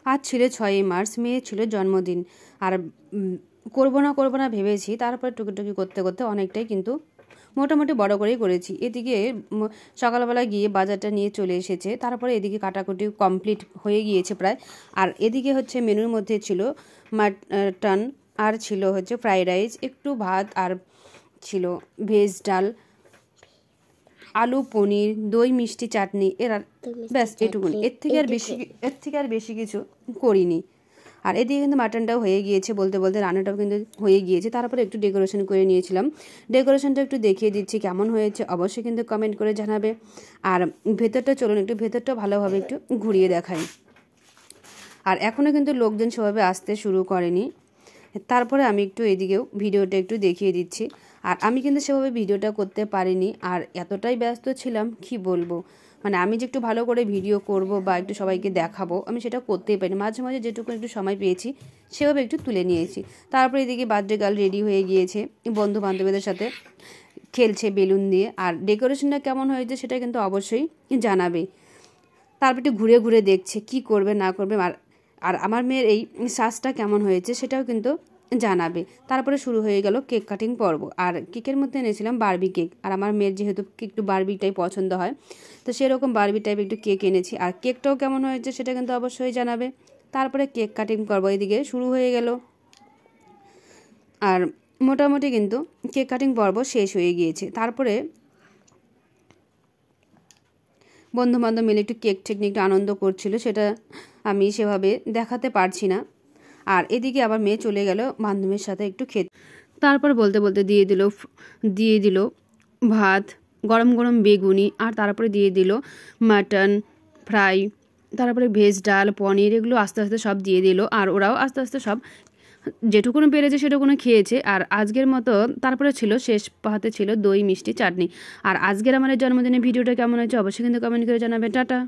আজ ছিল 6ই মার্চ, মেয়ের ছিল জন্মদিন। আর করবো না ভেবেছি, তারপরে টুকিটুকি করতে করতে অনেকটাই কিন্তু মোটামুটি বড় করেই করেছি। এদিকে সকালবেলা গিয়ে বাজারটা নিয়ে চলে এসেছে, তারপরে এদিকে কাটাকুটি কমপ্লিট হয়ে গিয়েছে প্রায়। আর এদিকে হচ্ছে মেনুর মধ্যে ছিল মাটন, আর ছিল হচ্ছে ফ্রাইড রাইস, একটু ভাত, আর ছিল ভেজ ডাল, আলু, পনির, দই, মিষ্টি, চাটনি, ব্যাস এটুকুনি। এর থেকে আর বেশি কিছু করিনি। আর এদিকে কিন্তু মাটনটাও হয়ে গিয়েছে, বলতে বলতে রান্নাটাও কিন্তু হয়ে গিয়েছে। তারপরে একটু ডেকোরেশন করে নিয়েছিলাম। ডেকোরেশনটা একটু দেখিয়ে দিচ্ছি কেমন হয়েছে, অবশ্যই কিন্তু কমেন্ট করে জানাবে। আর ভেতরটা চলুন একটু ভেতরটা ভালোভাবে একটু ঘুরিয়ে দেখাই। আর এখনও কিন্তু লোকজন সেভাবে আসতে শুরু করেনি। তারপরে আমি একটু এদিকেও ভিডিওটা একটু দেখিয়ে দিচ্ছি। আর আমি কিন্তু সেভাবে ভিডিওটা করতে পারিনি, আর এতটাই ব্যস্ত ছিলাম কি বলবো। মানে আমি যে একটু ভালো করে ভিডিও করব বা একটু সবাইকে দেখাবো, আমি সেটা করতেই পারিনি। মাঝে মাঝে যেটুকু একটু সময় পেয়েছি সেভাবে একটু তুলে নিয়েছি। তারপরে এদিকে বার্থডে গার্ল রেডি হয়ে গিয়েছে, বন্ধু বান্ধবীদের সাথে খেলছে বেলুন দিয়ে। আর ডেকোরেশনটা কেমন হয়েছে সেটা কিন্তু অবশ্যই জানাবে। তারপর একটু ঘুরে ঘুরে দেখছে কি করবে না করবে। আর আমার মেয়ের এই সাজটা কেমন হয়েছে সেটাও কিন্তু জানাবে। তারপরে শুরু হয়ে গেল কেক কাটিং পর্ব। আর কেকের মধ্যে এনেছিলাম বারবি কেক। আর আমার মেয়ের যেহেতু একটু বারবিটাই পছন্দ হয়, তো সেরকম বারবি টাইপ একটু কেক এনেছি। আর কেকটাও কেমন হয়েছে সেটা কিন্তু অবশ্যই জানাবে। তারপরে কেক কাটিং পর্ব এদিকে শুরু হয়ে গেল। আর মোটামুটি কিন্তু কেক কাটিং পর্ব শেষ হয়ে গিয়েছে। তারপরে বন্ধুবান্ধব মিলে একটু কেক ঠেক নিয়ে একটু আনন্দ করছিল, সেটা আমি সেভাবে দেখাতে পারছি না। আর এদিকে আবার মেয়ে চলে গেল বান্ধবীর সাথে একটু খেতে। তারপর বলতে বলতে দিয়ে দিল ভাত, গরম গরম বেগুনি, আর তারপরে দিয়ে দিল মাটন ফ্রাই, তারপরে ভেজ ডাল, পনির, এগুলো আস্তে আস্তে সব দিয়ে দিল। আর ওরাও আস্তে আস্তে সব যেটুকুনো পেরেছে সেটুকুনো খেয়েছে। আর আজকের মতো তারপরে ছিল শেষ পাতে ছিল দই, মিষ্টি, চাটনি। আর আজকের আমার জন্মদিনের ভিডিওটা কেমন হয়েছে অবশ্যই কিন্তু কমেন্ট করে জানাবে। টাটা।